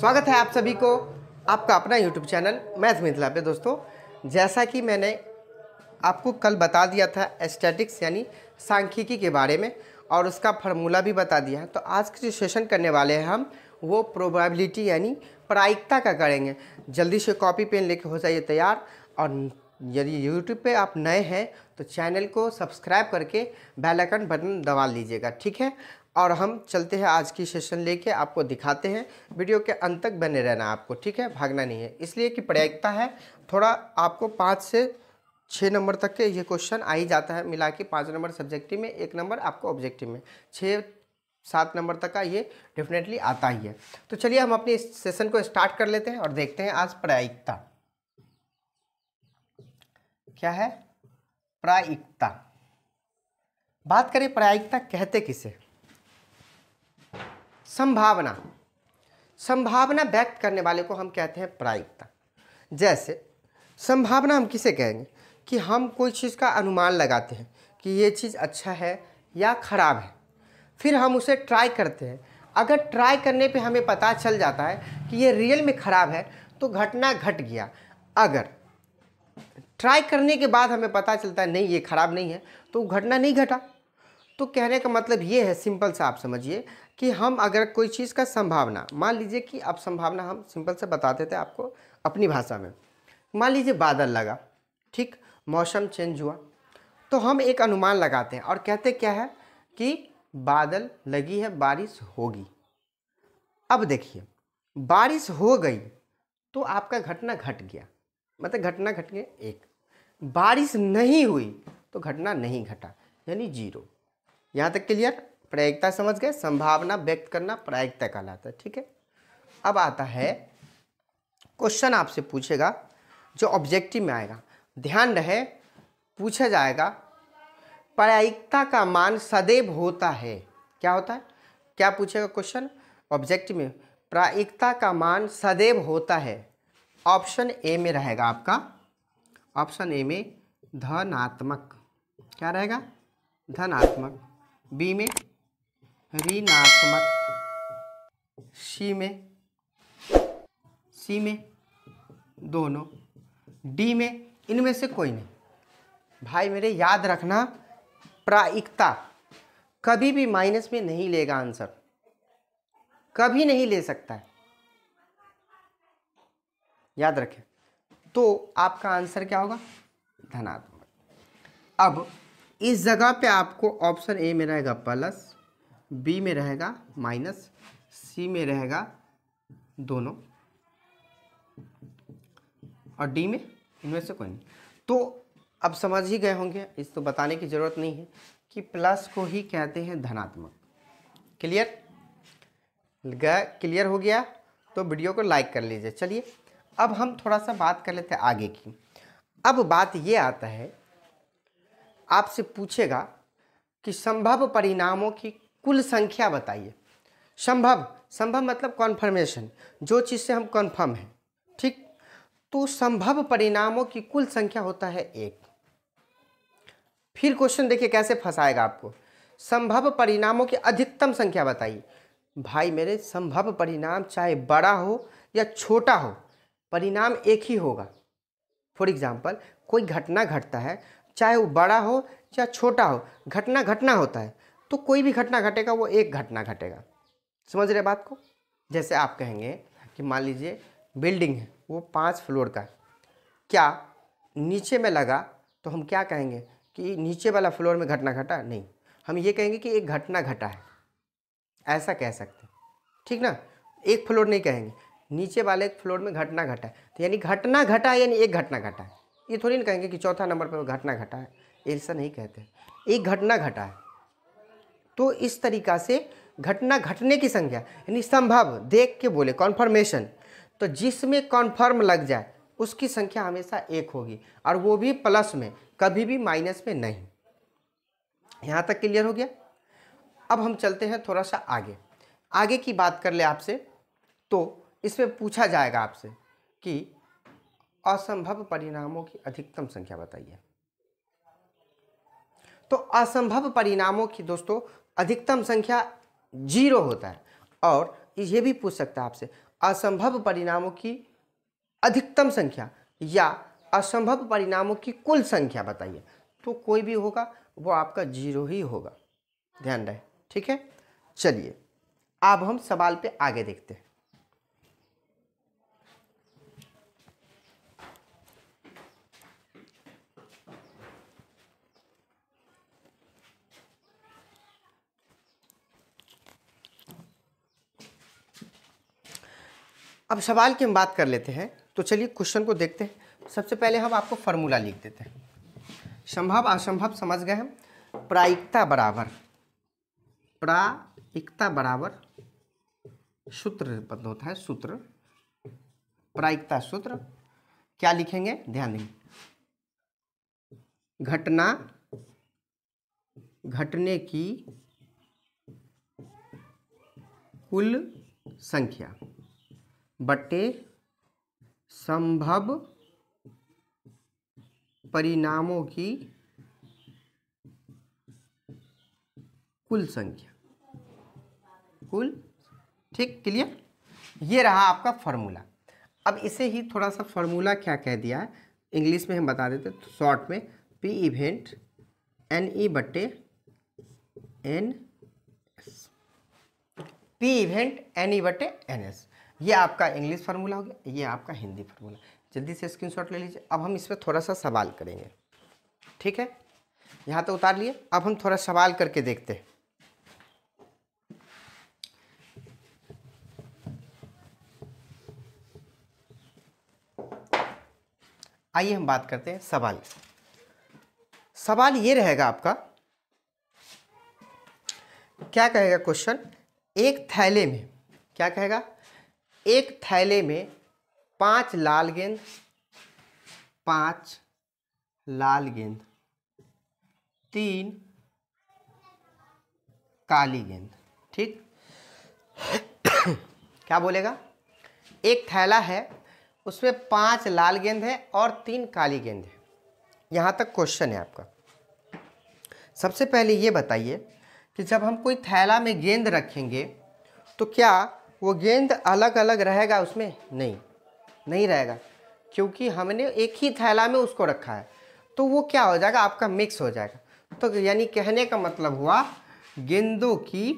स्वागत है आप सभी को आपका अपना YouTube चैनल मैथ मिथिला पे। दोस्तों, जैसा कि मैंने आपको कल बता दिया था स्टैटिक्स यानी सांख्यिकी के बारे में और उसका फार्मूला भी बता दिया है, तो आज के जो सेशन करने वाले हैं हम वो प्रोबेबिलिटी यानी प्रायिकता का करेंगे। जल्दी से कॉपी पेन लेके हो जाइए तैयार। और यदि YouTube पे आप नए हैं तो चैनल को सब्सक्राइब करके बेल आइकन बटन दबा लीजिएगा, ठीक है। और हम चलते हैं आज की सेशन लेके, आपको दिखाते हैं। वीडियो के अंत तक बने रहना आपको, ठीक है, भागना नहीं है। इसलिए कि प्रायिकता है, थोड़ा आपको 5 से 6 नंबर तक के ये क्वेश्चन आ ही जाता है, मिला के 5 नंबर सब्जेक्टिव में, 1 नंबर आपको ऑब्जेक्टिव में, 6-7 नंबर तक का ये डेफिनेटली आता ही है। तो चलिए हम अपने इस सेशन को स्टार्ट कर लेते हैं और देखते हैं आज प्रायिकता क्या है। प्रायिकता बात करें, प्रायिकता कहते किसे? संभावना, संभावना व्यक्त करने वाले को हम कहते हैं प्रायिकता। जैसे संभावना हम किसे कहेंगे कि हम कोई चीज़ का अनुमान लगाते हैं कि ये चीज़ अच्छा है या ख़राब है, फिर हम उसे ट्राई करते हैं। अगर ट्राई करने पे हमें पता चल जाता है कि ये रियल में ख़राब है तो घटना घट गया। अगर ट्राई करने के बाद हमें पता चलता है नहीं ये ख़राब नहीं है तो घटना नहीं घटा। तो कहने का मतलब ये है, सिंपल सा आप समझिए कि हम अगर कोई चीज़ का संभावना, मान लीजिए कि अब संभावना हम सिंपल से बताते थे आपको अपनी भाषा में। मान लीजिए बादल लगा, ठीक, मौसम चेंज हुआ, तो हम एक अनुमान लगाते हैं और कहते क्या है कि बादल लगी है, बारिश होगी। अब देखिए, बारिश हो गई तो आपका घटना घट गया, मतलब घटना घट गया 1। बारिश नहीं हुई तो घटना नहीं घटा, यानी 0। यहाँ तक क्लियर? प्रायिकता समझ गए? संभावना व्यक्त करना प्रायिकता कहलाता है, ठीक है। अब आता है क्वेश्चन, आपसे पूछेगा जो ऑब्जेक्टिव में आएगा, ध्यान रहे, पूछा जाएगा प्रायिकता का मान सदैव होता है। क्या होता है? क्या पूछेगा क्वेश्चन ऑब्जेक्टिव में? प्रायिकता का मान सदैव होता है। ऑप्शन ए में रहेगा आपका, ऑप्शन ए में धनात्मक, क्या रहेगा? धनात्मक। बी में ऋणात्मक, सी में दोनों, डी में इनमें से कोई नहीं। भाई मेरे याद रखना, प्रायिकता कभी भी माइनस में नहीं लेगा आंसर, कभी नहीं ले सकता है, याद रखें। तो आपका आंसर क्या होगा? धनात्मक। अब इस जगह पे आपको ऑप्शन ए में रहेगा प्लस, बी में रहेगा माइनस, सी में रहेगा दोनों और डी में इनमें से कोई नहीं। तो अब समझ ही गए होंगे, इस तो बताने की ज़रूरत नहीं है कि प्लस को ही कहते हैं धनात्मक। क्लियर? क्लियर हो गया तो वीडियो को लाइक कर लीजिए। चलिए अब हम थोड़ा सा बात कर लेते हैं आगे की। अब बात ये आता है, आपसे पूछेगा कि संभव परिणामों की कुल संख्या बताइए। संभव मतलब कॉन्फर्मेशन, जो चीज़ से हम कन्फर्म हैं, ठीक। तो संभव परिणामों की कुल संख्या होता है 1। फिर क्वेश्चन देखिए कैसे फंसाएगा आपको, संभव परिणामों की अधिकतम संख्या बताइए। भाई मेरे, संभव परिणाम चाहे बड़ा हो या छोटा हो, परिणाम एक ही होगा। फॉर एग्जाम्पल, कोई घटना घटता है, चाहे वो बड़ा हो या छोटा हो, घटना घटना होता है, तो कोई भी घटना घटेगा वो एक घटना घटेगा। समझ रहे बात को? जैसे आप कहेंगे कि मान लीजिए बिल्डिंग है, वो 5 फ्लोर का, क्या नीचे में लगा तो हम क्या कहेंगे कि नीचे वाला फ्लोर में घटना घटा? नहीं, हम ये कहेंगे कि एक घटना घटा है, ऐसा कह सकते हैं, ठीक ना। एक फ्लोर नहीं कहेंगे, नीचे वाले एक फ्लोर में घटना घटा है, तो यानी घटना घटा है, यानी एक घटना घटा है। ये थोड़ी ना कहेंगे कि चौथा नंबर पर घटना घटा है, ऐसा नहीं कहते, एक घटना घटा है। तो इस तरीक़ा से घटना घटने की संख्या यानी संभव, देख के बोले कॉन्फर्मेशन, तो जिसमें कॉन्फर्म लग जाए उसकी संख्या हमेशा 1 होगी, और वो भी प्लस में, कभी भी माइनस में नहीं। यहाँ तक क्लियर हो गया? अब हम चलते हैं थोड़ा सा आगे की बात कर ले आपसे। तो इसमें पूछा जाएगा आपसे कि असंभव परिणामों की अधिकतम संख्या बताइए। तो असंभव परिणामों की दोस्तों अधिकतम संख्या 0 होता है। और ये भी पूछ सकता है आपसे, असंभव परिणामों की अधिकतम संख्या या असंभव परिणामों की कुल संख्या बताइए, तो कोई भी होगा वो आपका 0 ही होगा, ध्यान रहे, ठीक है। चलिए अब हम सवाल पे आगे देखते हैं। अब सवाल की हम बात कर लेते हैं, तो चलिए क्वेश्चन को देखते हैं। सबसे पहले हम आपको फार्मूला लिख देते हैं। संभव असंभव समझ गए हम। प्रायिकता बराबर सूत्र बंद होता है, सूत्र प्रायिकता सूत्र क्या लिखेंगे, ध्यान देंगे। घटना घटने की कुल संख्या बटे संभव परिणामों की कुल संख्या, कुल, ठीक, क्लियर। ये रहा आपका फॉर्मूला। अब इसे ही थोड़ा सा फॉर्मूला क्या कह दिया है इंग्लिश में हम बता देते तो शॉर्ट में, पी इवेंट एन ई बटे N, P event N E बटे एन एस। ये आपका इंग्लिश फार्मूला हो गया, ये आपका हिंदी फार्मूला। जल्दी से स्क्रीनशॉट ले लीजिए। अब हम इस पर थोड़ा सा सवाल करेंगे, ठीक है। यहाँ तो उतार लिए, अब हम थोड़ा सवाल करके देखते हैं। आइए हम बात करते हैं सवाल। सवाल ये रहेगा आपका, क्या कहेगा क्वेश्चन, एक थैले में, क्या कहेगा, एक थैले में 5 लाल गेंद, 5 लाल गेंद, 3 काली गेंद, ठीक। क्या बोलेगा, एक थैला है उसमें 5 लाल गेंद है और 3 काली गेंद है। यहाँ तक क्वेश्चन है आपका। सबसे पहले ये बताइए कि जब हम कोई थैला में गेंद रखेंगे तो क्या वो गेंद अलग अलग रहेगा उसमें, नहीं रहेगा, क्योंकि हमने एक ही थैला में उसको रखा है, तो वो क्या हो जाएगा, आपका मिक्स हो जाएगा। तो यानी कहने का मतलब हुआ गेंदों की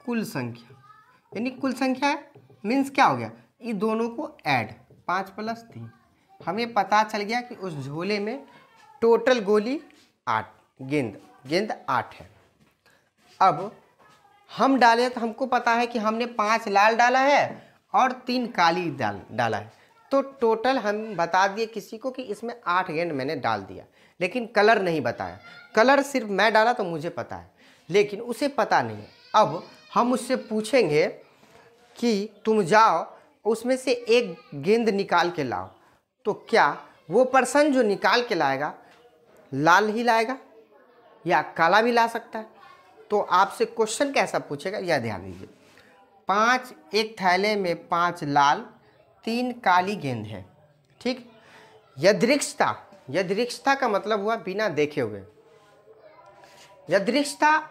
कुल संख्या, यानी कुल संख्या मीन्स क्या हो गया, ये दोनों को ऐड 5 + 3, हमें पता चल गया कि उस झोले में टोटल गोली 8, गेंद 8 है। अब हम डाले तो हमको पता है कि हमने 5 लाल डाला है और 3 काली डाला है, तो टोटल हम बता दिए किसी को कि इसमें 8 गेंद मैंने डाल दिया, लेकिन कलर नहीं बताया। कलर सिर्फ मैं डाला तो मुझे पता है, लेकिन उसे पता नहीं है। अब हम उससे पूछेंगे कि तुम जाओ उसमें से एक गेंद निकाल के लाओ, तो क्या वो पर्सन जो निकाल के लाएगा लाल ही लाएगा या काला भी ला सकता है? तो आपसे क्वेश्चन कैसा पूछेगा, यह ध्यान दीजिए। 5, एक थैले में 5 लाल 3 काली गेंद है, ठीक। यदृक्षता का मतलब हुआ बिना देखे हुए। यदृक्षता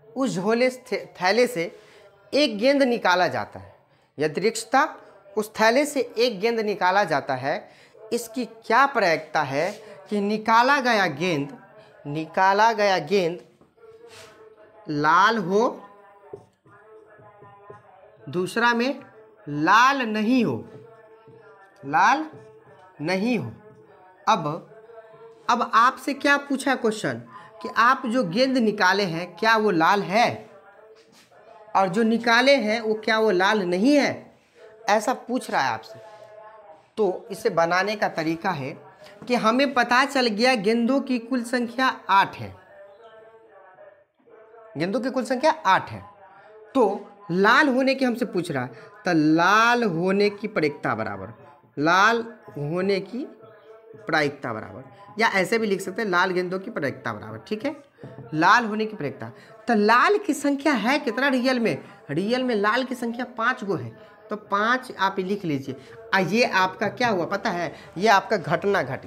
उस झोले थैले से एक गेंद निकाला जाता है, यदृक्षता उस थैले से एक गेंद निकाला जाता है। इसकी क्या प्रायिकता है कि निकाला गया गेंद लाल हो, दूसरा में लाल नहीं हो। अब आपसे क्या पूछा क्वेश्चन कि आप जो गेंद निकाले हैं क्या वो लाल है, और जो निकाले हैं वो क्या वो लाल नहीं है, ऐसा पूछ रहा है आपसे। तो इसे बनाने का तरीका है कि हमें पता चल गया गेंदों की कुल संख्या 8 है, गेंदों की कुल संख्या 8 है, तो लाल होने की हमसे पूछ रहा है, तो लाल होने की प्रायिकता बराबर, या ऐसे भी लिख सकते हैं लाल गेंदों की प्रायिकता बराबर, ठीक है। लाल होने की प्रायिकता, तो लाल की संख्या है कितना रियल में लाल की संख्या 5 गो है, तो 5 आप लिख लीजिए। ये आपका क्या हुआ पता है, ये आपका घटना घट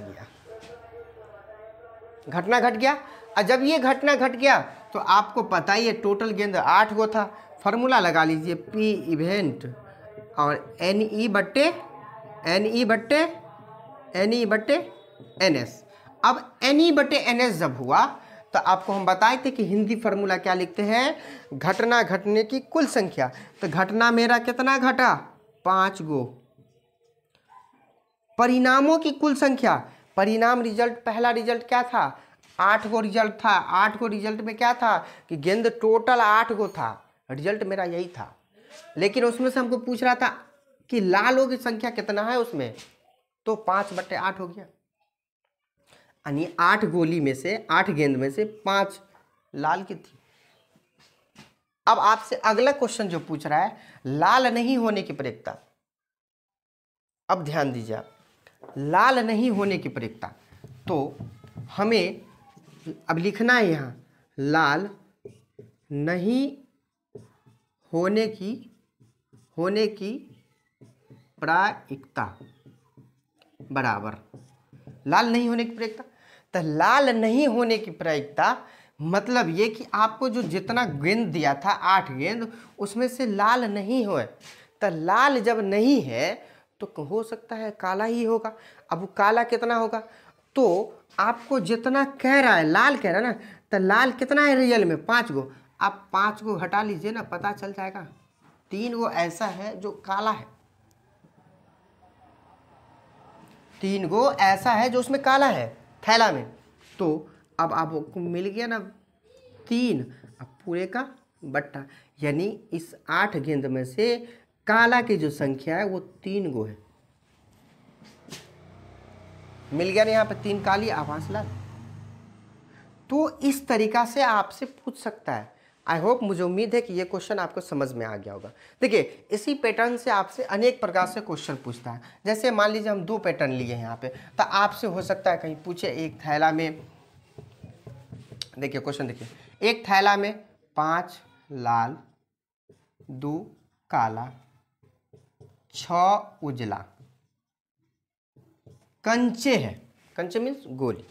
गया। और जब ये घटना घट गया तो आपको पता ही है टोटल गेंद 8 गो था। फार्मूला लगा लीजिए पी इवेंट और एन ई बट्टे एन एस। अब एन ई बट्टे एन एस जब हुआ तो आपको हम बताए थे कि हिंदी फार्मूला क्या लिखते हैं, घटना घटने की कुल संख्या। तो घटना मेरा कितना घटा, 5 गो। परिणामों की कुल संख्या, परिणाम रिजल्ट, पहला रिजल्ट क्या था, 8 गो रिजल्ट था। 8 गो रिजल्ट में क्या था कि गेंद टोटल 8 गो था, रिजल्ट मेरा यही था। लेकिन उसमें से हमको पूछ रहा था कि लालों की संख्या कितना है उसमें, तो 5/8 हो गया। यानी 8 गोली में से, 8 गेंद में से 5 लाल की थी। अब आपसे अगला क्वेश्चन जो पूछ रहा है, लाल नहीं होने की प्रयोक्ता। अब ध्यान दीजिए आप, लाल नहीं होने की प्रयोक्ता, तो हमें अब लिखना है यहाँ लाल नहीं होने की प्रायिकता बराबर लाल नहीं होने की प्रायिकता। तो लाल नहीं होने की प्रायिकता मतलब ये कि आपको जो जितना गेंद दिया था 8 गेंद, उसमें से लाल नहीं हुए। तो लाल जब नहीं है तो हो सकता है काला ही होगा। अब वो काला कितना होगा, तो आपको जितना कह रहा है लाल कह रहा है ना, तो लाल कितना है रियल में, 5 गो। आप 5 गो हटा लीजिए ना, पता चल जाएगा 3 गो ऐसा है जो काला है, 3 गो ऐसा है जो उसमें काला है थैला में। तो अब आपको मिल गया ना 3, अब पूरे का बट्टा, यानी इस 8 गेंद में से काला की जो संख्या है वो 3 गो है। मिल गया ना यहाँ पे 3 काली, आवास लाल। तो इस तरीका से आपसे पूछ सकता है। आई होप, मुझे उम्मीद है कि ये क्वेश्चन आपको समझ में आ गया होगा। देखिए इसी पैटर्न से आपसे अनेक प्रकार से क्वेश्चन पूछता है। जैसे मान लीजिए हम 2 पैटर्न लिए हैं यहाँ पे, तो आपसे हो सकता है कहीं पूछे एक थैला में, देखिए क्वेश्चन देखिए, एक थैला में 5 लाल 2 काला 6 उजला कंचे है, कंचे मीन्स गोली,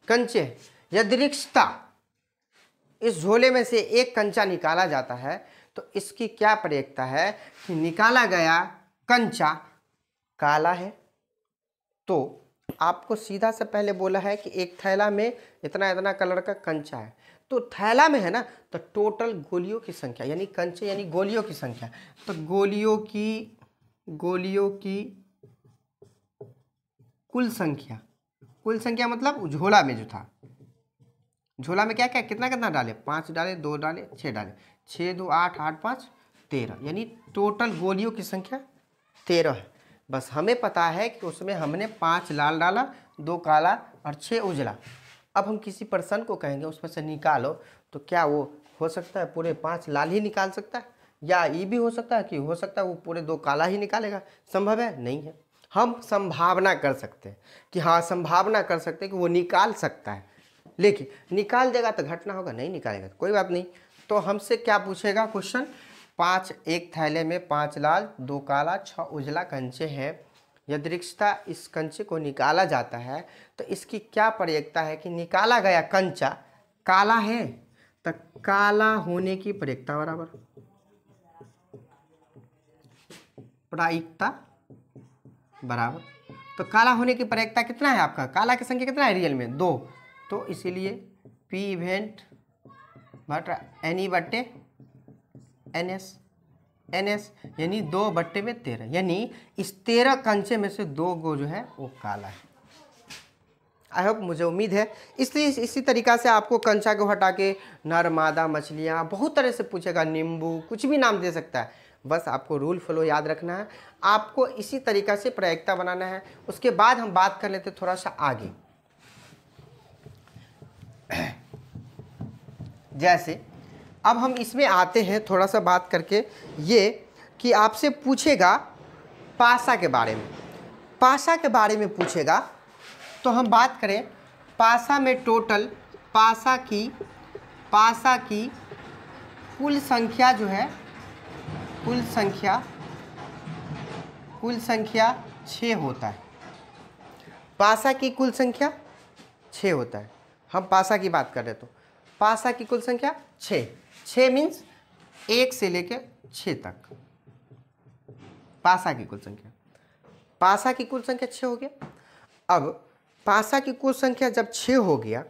कंचे है। यदृच्छता इस झोले में से एक कंचा निकाला जाता है तो इसकी क्या प्रयोक्ता है कि निकाला गया कंचा काला है। तो आपको सीधा से पहले बोला है कि एक थैला में इतना इतना कलर का कंचा है, तो थैला में है ना, तो टोटल गोलियों की संख्या, यानी कंचे यानी गोलियों की संख्या, तो गोलियों की कुल संख्या मतलब झोला में जो था, झोला में क्या क्या कितना कितना डाले, 5 डाले, 2 डाले, 6 डाले, 6 2 8 8 5 13, यानी टोटल गोलियों की संख्या 13 है। बस हमें पता है कि उसमें हमने 5 लाल डाला, 2 काला और 6 उजला। अब हम किसी पर्सन को कहेंगे उसमें से निकालो, तो क्या वो हो सकता है पूरे 5 लाल ही निकाल सकता है, या ये भी हो सकता है कि हो सकता है वो पूरे 2 काला ही निकालेगा? संभव है? नहीं है। हम संभावना कर सकते हैं कि हाँ, संभावना कर सकते हैं कि वो निकाल सकता है, लेकिन निकाल देगा तो घटना होगा, नहीं निकालेगा तो कोई बात नहीं। तो हमसे क्या पूछेगा क्वेश्चन, 5 एक थैले में 5 लाल 2 काला 6 उजला कंचे हैं, यदृच्छता इस कंचे को निकाला जाता है तो इसकी क्या प्रयोक्ता है कि निकाला गया कंचा काला है, तो काला होने की प्रयोक्ता बराबर प्रायिकता बराबर, तो काला होने की प्रयोक्ता कितना है आपका, काला की संख्या कितना है रियल में, 2, तो इसीलिए पी इवेंट बटा एन ई बट्टे एन एस, यानी 2/13, यानी इस 13 कंचे में से 2 गो जो है वो काला है। आई होप, मुझे उम्मीद है। इसलिए इसी तरीका से आपको कंचा को हटा के नर मादा मछलियाँ बहुत तरह से पूछेगा, नींबू, कुछ भी नाम दे सकता है। बस आपको रूल फॉलो याद रखना है, आपको इसी तरीका से प्रायिकता बनाना है। उसके बाद हम बात कर लेते थोड़ा सा आगे। जैसे अब हम इसमें आते हैं थोड़ा सा बात करके, ये कि आपसे पूछेगा पासा के बारे में, पासा के बारे में पूछेगा। तो हम बात करें पासा में टोटल पासा की कुल संख्या जो है, कुल संख्या 6 होता है। पासा की कुल संख्या 6 होता है। हम पासा की बात कर रहे तो पासा की कुल संख्या 6, 6 मीन्स 1 से लेकर 6 तक पासा की कुल संख्या, पासा की कुल संख्या 6 हो गया। अब पासा की कुल संख्या जब 6 हो गया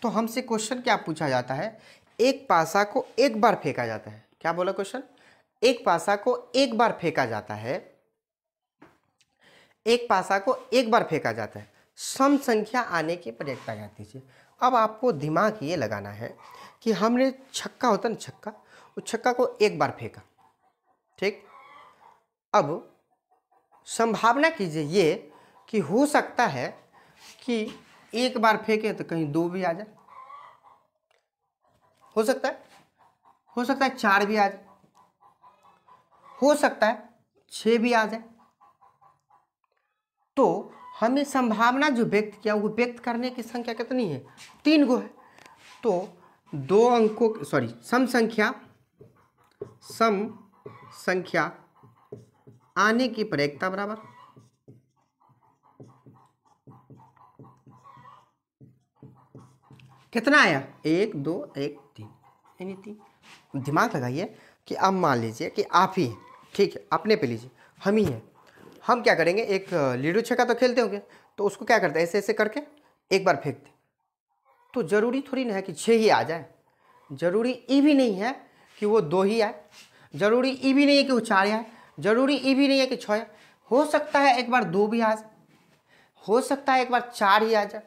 तो हमसे क्वेश्चन क्या पूछा जाता है, एक पासा को एक बार फेंका जाता है। क्या बोला क्वेश्चन, एक पासा को एक बार फेंका जाता है, एक पासा को एक बार फेंका जाता है, सम संख्या आने की प्रयत्न ज्ञात कीजिए। अब आपको दिमाग ये लगाना है कि हमने छक्का होता ना छक्का, उस छक्का को एक बार फेंका, ठीक। अब संभावना कीजिए ये कि हो सकता है कि एक बार फेंके तो कहीं 2 भी आ जाए, हो सकता है 4 भी आ जाए, हो सकता है 6 भी आ जाए। तो हमें संभावना जो व्यक्त किया वो व्यक्त करने की संख्या कितनी है, 3 गो है। तो 2 अंकों सम संख्या आने की प्रयेकता बराबर कितना आया, 1 2 1 3, यानी 3। दिमाग लगाइए कि अब मान लीजिए कि आप ही, ठीक है, अपने पे लीजिए, हम ही हैं। हम क्या करेंगे, एक लीडो छक्का तो खेलते होंगे, तो उसको क्या करते हैं, ऐसे ऐसे करके एक बार फेंकते। तो ज़रूरी थोड़ी ना है कि 6 ही आ जाए, ज़रूरी ये भी नहीं है कि वो 2 ही आए, ज़रूरी ये भी नहीं है कि वो 4 आए, ज़रूरी ये भी नहीं है कि 6 आए। हो सकता है एक बार 2 भी आ जाए, हो सकता है एक बार 4 ही आ जाए,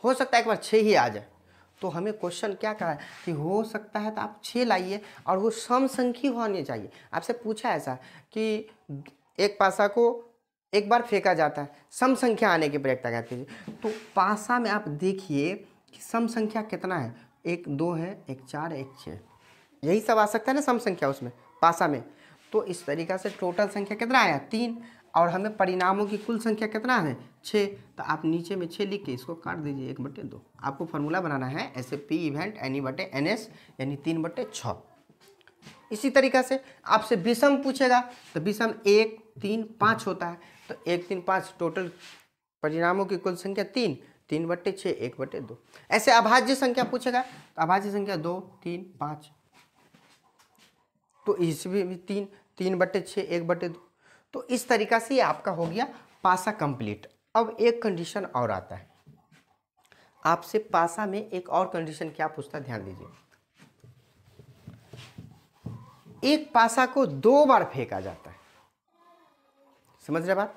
हो सकता है एक बार 6 ही आ जाए। तो हमें क्वेश्चन क्या कहा है कि हो सकता है तो आप 6 लाइए और वो सम संख्या होनी चाहिए। आपसे पूछा ऐसा कि एक पासा को एक बार फेंका जाता है, सम संख्या आने की प्रयत्न कहते हैं। तो पासा में आप देखिए कि सम संख्या कितना है, 1 2 है, 1 4 1 6, यही सब आ सकता है ना सम संख्या उसमें पासा में। तो इस तरीक़ा से टोटल संख्या कितना आया, 3, और हमें परिणामों की कुल संख्या कितना है, 6। तो आप नीचे में 6 लिख के इसको काट दीजिए 1/2। आपको फार्मूला बनाना है ऐसे P इवेंट NE/NS यानी 3/6। इसी तरीक़ा से आपसे विषम पूछेगा तो विषम 1 3 5 होता है, तो 1 3 5 टोटल परिणामों की कुल संख्या 3, 3/6 1/2। ऐसे अभाज्य संख्या पूछेगा तो अभाज्य संख्या 2 3 5, तो इसमें भी 3 3/6 1/2। तो इस तरीक़ा से ये आपका हो गया पासा कंप्लीट। अब एक कंडीशन और आता है, आपसे पासा में एक और कंडीशन क्या पूछता है, ध्यान दीजिए। एक पासा को 2 बार फेंका जाता है, समझ रहे बात,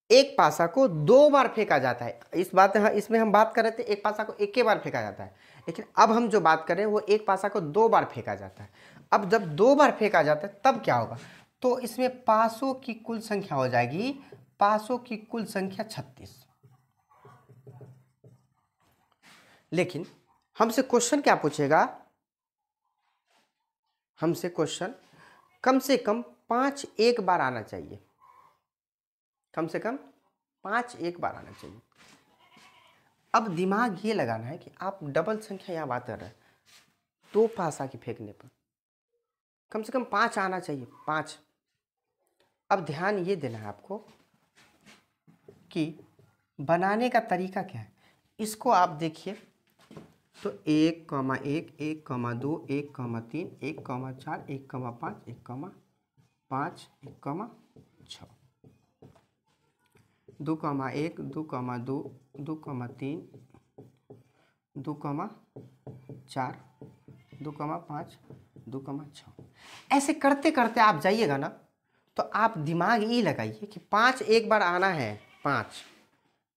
एक पासा को 2 बार फेंका जाता है। इसमें हम बात कर रहे थे एक पासा को एक ही बार फेंका जाता है, लेकिन अब हम जो बात कर रहे हैं वो एक पासा को 2 बार फेंका जाता है। अब जब 2 बार फेंका जाता है तब क्या होगा, तो इसमें पासों की कुल संख्या हो जाएगी, पासों की कुल संख्या 36। लेकिन हमसे क्वेश्चन क्या पूछेगा, हमसे क्वेश्चन कम से कम 5 एक बार आना चाहिए, कम से कम 5 एक बार आना चाहिए। अब दिमाग ये लगाना है कि आप डबल संख्या यहाँ बात कर रहे हैं, 2 पासा की फेंकने पर कम से कम 5 आना चाहिए, 5। अब ध्यान ये देना है आपको कि बनाने का तरीका क्या है। इसको आप देखिए तो 1, 1 1, 2 1, 3 1, 4 1, 5 1, 5 1, 6, 2, 1 2, 2 2, 3 2, 4 2, 5 2, 6। ऐसे करते करते आप जाइएगा ना, तो आप दिमाग ये लगाइए कि 5 एक बार आना है, 5।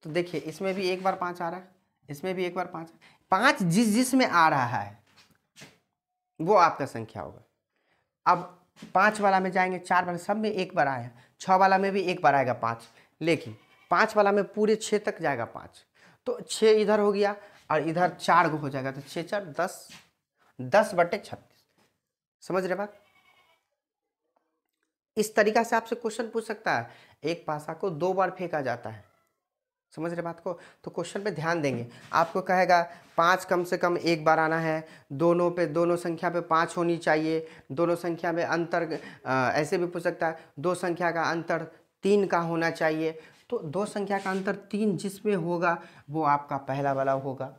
तो देखिए इसमें भी एक बार 5 आ रहा है, इसमें भी एक बार 5, 5 जिस में आ रहा है वो आपका संख्या होगा। अब 5 वाला में जाएंगे, 4 वाला, सब में एक बार आया, 6 वाला में भी एक बार आएगा 5, लेकिन 5 वाला में पूरे 6 तक जाएगा 5, तो 6 इधर हो गया और इधर 4 गो हो जाएगा, तो 6 4 10, 10/36। समझ रहे बात। इस तरीका से आपसे क्वेश्चन पूछ सकता है, एक पासा को 2 बार फेंका जाता है, समझ रहे बात को। तो क्वेश्चन पे ध्यान देंगे, आपको कहेगा 5 कम से कम एक बार आना है, दोनों संख्या पे 5 होनी चाहिए, दोनों संख्या में अंतर ऐसे भी पूछ सकता है, 2 संख्या का अंतर 3 का होना चाहिए। तो 2 संख्या का अंतर 3 जिसमें होगा वो आपका पहला वाला होगा,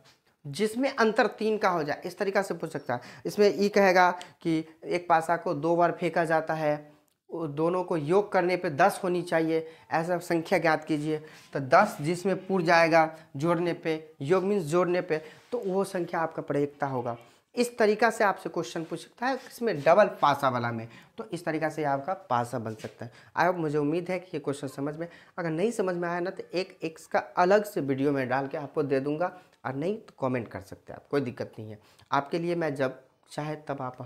जिसमें अंतर 3 का हो जाए, इस तरीका से पूछ सकता है। इसमें ई कहेगा कि एक पासा को 2 बार फेंका जाता है, दोनों को योग करने पे 10 होनी चाहिए, ऐसा संख्या ज्ञात कीजिए। तो 10 जिसमें पूर जाएगा जोड़ने पे, योग मीन्स जोड़ने पे, तो वो संख्या आपका प्रयोक्ता होगा। इस तरीका से आपसे क्वेश्चन पूछ सकता है, इसमें डबल पासा वाला में, तो इस तरीका से आपका पासा बन सकता है। आई होप, मुझे उम्मीद है कि ये क्वेश्चन समझ में, अगर नहीं समझ में आया ना तो एक इसका अलग से वीडियो में डाल के आपको दे दूंगा, और नहीं तो कमेंट कर सकते हैं आप, कोई दिक्कत नहीं है। आपके लिए मैं जब चाहे तब आप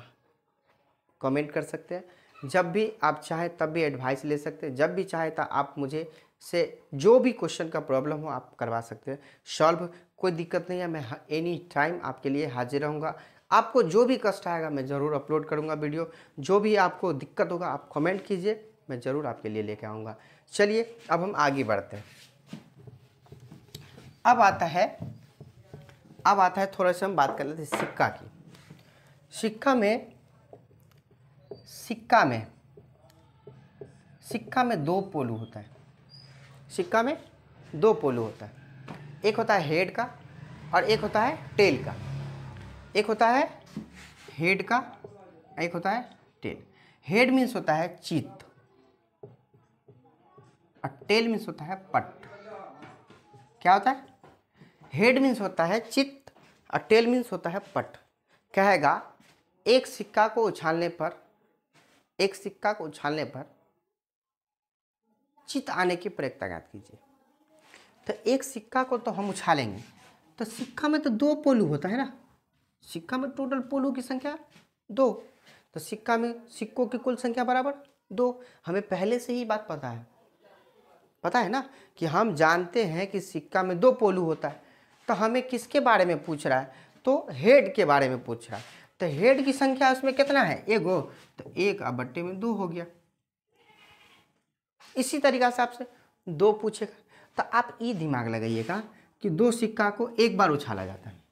कमेंट कर सकते हैं, जब भी आप चाहें तब भी एडवाइस ले सकते हैं, जब भी चाहे तो आप मुझे से जो भी क्वेश्चन का प्रॉब्लम हो आप करवा सकते हैं सॉल्व, कोई दिक्कत नहीं है। मैं एनी टाइम आपके लिए हाजिर रहूँगा। आपको जो भी कष्ट आएगा मैं ज़रूर अपलोड करूँगा वीडियो, जो भी आपको दिक्कत होगा आप कमेंट कीजिए, मैं ज़रूर आपके लिए लेके आऊँगा। चलिए अब हम आगे बढ़ते हैं। अब आता है थोड़ा सा हम बात कर लेते हैं सिक्का की। सिक्का में 2 पोलू होता है। सिक्का में 2 पोलू होता है, एक होता है हेड का और एक होता है टेल का। एक होता है हेड का, एक होता है टेल। हेड मीन्स होता है चित्त और टेल मीन्स होता है पट। क्या होता है? हेड मीन्स होता है चित्त और टेल मीन्स होता है पट। कहेगा एक सिक्का को उछालने पर चित्त आने की प्रयोक्ता ज्ञात कीजिए। तो एक सिक्का को तो हम उछालेंगे, तो सिक्का में तो 2 पोलू होता है ना, सिक्का में टोटल पोलू की संख्या 2, तो सिक्का में सिक्कों की कुल संख्या बराबर 2। हमें पहले से ही बात पता है ना कि हम जानते हैं कि सिक्का में 2 पोलू होता है। तो हमें किसके बारे में पूछ रहा है? तो हेड के बारे में पूछ रहा है। तो हेड की संख्या उसमें कितना है? 1, तो 1/2 हो गया। इसी तरीका से आपसे 2 पूछेगा, तो आप ये दिमाग लगाइएगा कि 2 सिक्का को एक बार उछाला जाता है,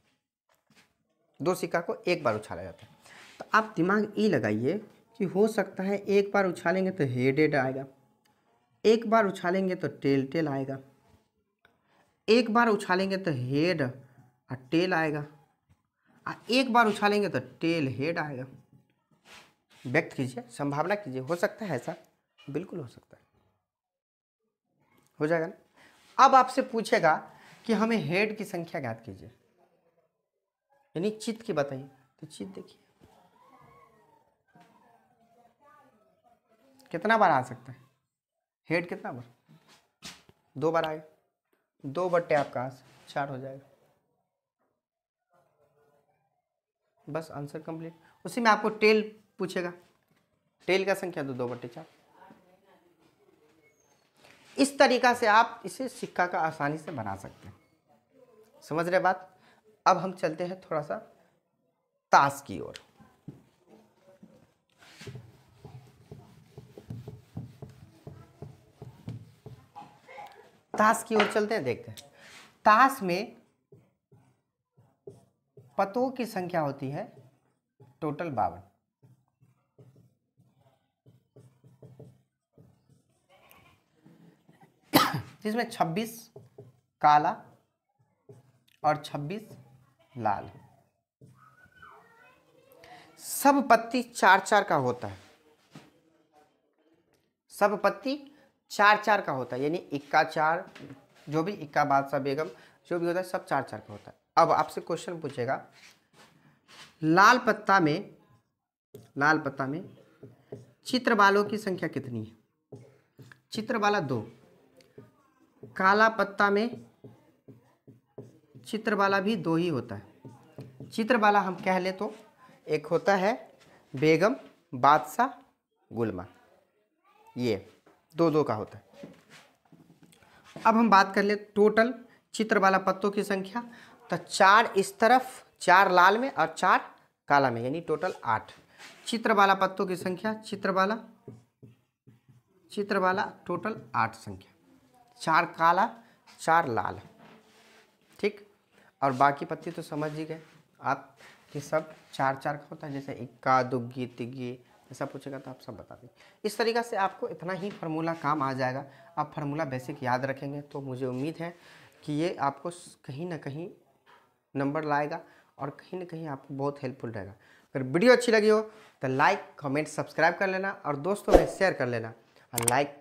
2 सिक्का को एक बार उछाला जाता है। तो आप दिमाग ये लगाइए कि हो सकता है एक बार उछालेंगे तो हेड आएगा, एक बार उछालेंगे तो टेल आएगा, एक बार उछालेंगे तो हेड और टेल आएगा, और एक बार उछालेंगे तो टेल हेड आएगा। व्यक्त कीजिए, संभावना कीजिए, हो सकता है ऐसा? बिल्कुल हो सकता है, हो जाएगा ना। अब आपसे पूछेगा कि हमें हेड की संख्या ज्ञात कीजिए, यानी चित्त की बताइए। तो चित्त देखिए कितना बार आ सकता है? हेड कितना बार? 2 बार आएगा, 2 बट्टे आपका 4 हो जाएगा। बस आंसर कंप्लीट। उसी में आपको टेल पूछेगा, टेल का संख्या तो 2/4। इस तरीका से आप इसे सिक्का का आसानी से बना सकते हैं। समझ रहे बात? अब हम चलते हैं थोड़ा सा ताश की ओर। ताश की ओर चलते हैं, देखते हैं। ताश में पतों की संख्या होती है टोटल 52, जिसमें 26 काला और 26 लाल। सब पत्ती 4-4 का होता है, सब पत्ती 4-4 का होता है, यानी इक्का 4, जो भी इक्का बादशाह बेगम जो भी होता है सब 4-4 का होता है। अब आपसे क्वेश्चन पूछेगा लाल पत्ता में चित्र वालों की संख्या कितनी है? चित्र वाला 2। काला पत्ता में चित्र वाला भी 2 ही होता है। चित्र वाला हम कह ले तो एक होता है बेगम, बादशाह, गुलमा, ये 2-2 का होता है। अब हम बात कर ले टोटल चित्र वाला पत्तों की संख्या, तो 4 इस तरफ, 4 लाल में और 4 काला में, यानी टोटल 8। चित्र वाला पत्तों की संख्या, चित्र वाला टोटल 8 संख्या, 4 काला 4 लाल, ठीक। और बाकी पत्ती तो समझ ही गए आप कि सब 4-4 का होता है, जैसे इक्का, दुग्गी, तिग्गी, ऐसा पूछेगा तो आप सब बता दें। इस तरीक़ा से आपको इतना ही फार्मूला काम आ जाएगा। आप फार्मूला बेसिक याद रखेंगे तो मुझे उम्मीद है कि ये आपको कहीं ना कहीं नंबर लाएगा और कहीं ना कहीं आपको बहुत हेल्पफुल रहेगा। अगर वीडियो अच्छी लगी हो तो लाइक कमेंट सब्सक्राइब कर लेना और दोस्तों में शेयर कर लेना। और लाइक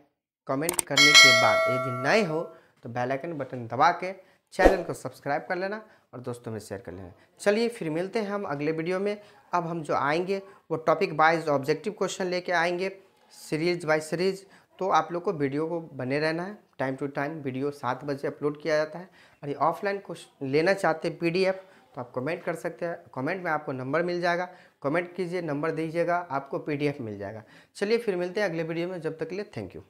कमेंट करने के बाद यदि नए हो तो बेल आइकन बटन दबा के चैनल को सब्सक्राइब कर लेना और दोस्तों में शेयर कर लेना। चलिए फिर मिलते हैं हम अगले वीडियो में। अब हम जो आएंगे वो टॉपिक वाइज ऑब्जेक्टिव क्वेश्चन लेके आएंगे, सीरीज बाय सीरीज। तो आप लोग को वीडियो को बने रहना है। टाइम टू टाइम वीडियो 7 बजे अपलोड किया जाता है। और ये ऑफलाइन क्वेश्चन लेना चाहते हैं PDF तो आप कमेंट कर सकते हैं। कमेंट में आपको नंबर मिल जाएगा, कमेंट कीजिए, नंबर दीजिएगा, आपको PDF मिल जाएगा। चलिए फिर मिलते हैं अगले वीडियो में, जब तक के लिए थैंक यू।